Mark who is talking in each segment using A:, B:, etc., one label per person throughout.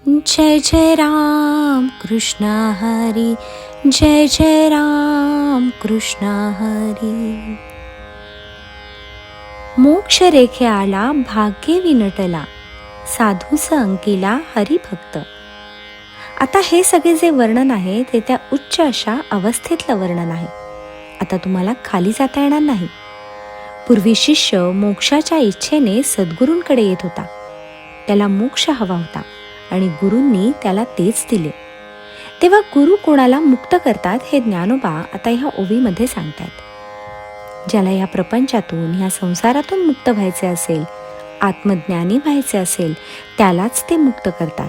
A: जय जय राम कृष्ण हरी, जय जय राम कृष्ण हरी. मोक्ष रेखे आला भाग्ये विनटला, साधूस अंकिला हरिभक्त. आता हे सगळे जे वर्णन आहे ते त्या उच्च अशा अवस्थेतलं वर्णन आहे. आता तुम्हाला खाली जाता येणार नाही. पूर्वी शिष्य मोक्षाच्या इच्छेने सद्गुरूंकडे येत होता. त्याला मोक्ष हवा होता आणि गुरूंनी त्याला तेच दिले. तेव्हा गुरु कोणाला मुक्त करतात हे ज्ञानोबा आता ह्या ओवीमध्ये सांगतात. ज्याला या प्रपंचातून, ह्या संसारातून मुक्त व्हायचे असेल, आत्मज्ञानी व्हायचे असेल, त्यालाच ते मुक्त करतात.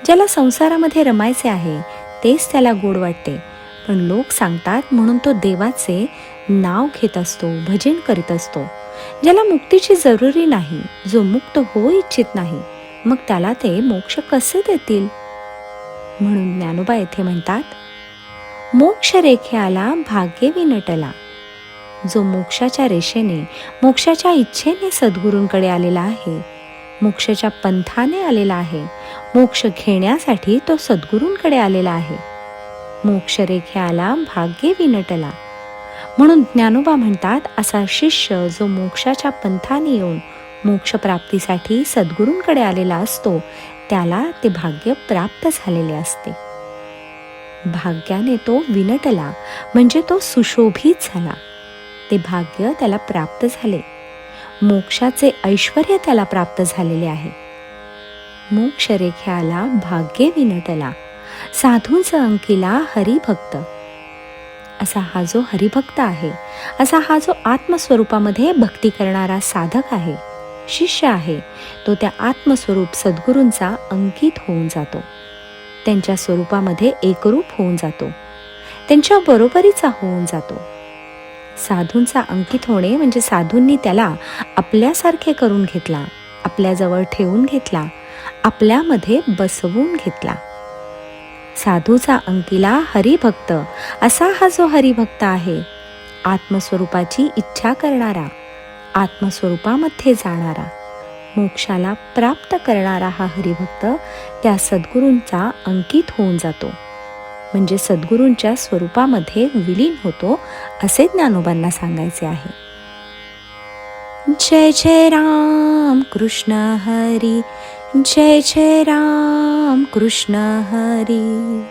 A: ज्याला संसारामध्ये रमायचे आहे तेच त्याला गोड वाटते, पण लोक सांगतात म्हणून तो देवाचे नाव घेत असतो, भजन करीत असतो. ज्याला मुक्तीची जरुरी नाही, जो मुक्त होऊ इच्छित नाही, मग त्याला ते मोक्ष कसे देतील? म्हणून ज्ञानोबा येथे म्हणतात, मोक्ष रेखे आला भाग्ये विनटला. जो मोक्षाच्या रेषेने, मोक्षाच्या इच्छेने सद्गुरूंकडे आलेला आहे, मोक्षाच्या पंथाने आलेला आहे, मोक्ष घेण्यासाठी तो सद्गुरूंकडे आलेला आहे. मोक्ष रेखे आला भाग्ये विनटला. म्हणून ज्ञानोबा म्हणतात, असा शिष्य जो मोक्षाच्या पंथाने येऊन मोक्षप्राप्तीसाठी सद्गुरूंकडे आलेला असतो, त्याला ते भाग्य प्राप्त झालेले असते. भाग्याने तो विनटला म्हणजे तो सुशोभित झाला. ते भाग्य त्याला प्राप्त झाले. मोक्षाचे ऐश्वर्य त्याला प्राप्त झालेले आहे. मोक्ष रेख्याला भाग्ये विनटला, साधूंच अंकिला हरिभक्त. असा हा जो हरिभक्त आहे, असा हा जो आत्मस्वरूपामध्ये भक्ती करणारा साधक आहे, शिष्य आहे, तो त्या आत्मस्वरूप सद्गुरूंचा अंकित होऊन जातो. त्यांच्या स्वरूपामध्ये एकरूप होऊन जातो. त्यांच्या बरोबरीचा होऊन जातो. साधूंचा अंकित होणे म्हणजे साधूंनी त्याला आपल्यासारखे करून घेतला, आपल्याजवळ ठेवून घेतला, आपल्यामध्ये बसवून घेतला. साधूचा अंकिला हरिभक्त. असा हा जो हरिभक्त आहे, आत्मस्वरूपाची इच्छा करणारा, आत्मस्वरूपामध्ये जाणारा, मोक्षाला प्राप्त करणारा हा हरिभक्त त्या सद्गुरूंचा अंकित होऊन जातो, म्हणजे सद्गुरूंच्या स्वरूपामध्ये विलीन होतो, असे ज्ञानोबांना सांगायचे आहे. जय जय राम कृष्ण हरी, जय जय राम कृष्ण हरी.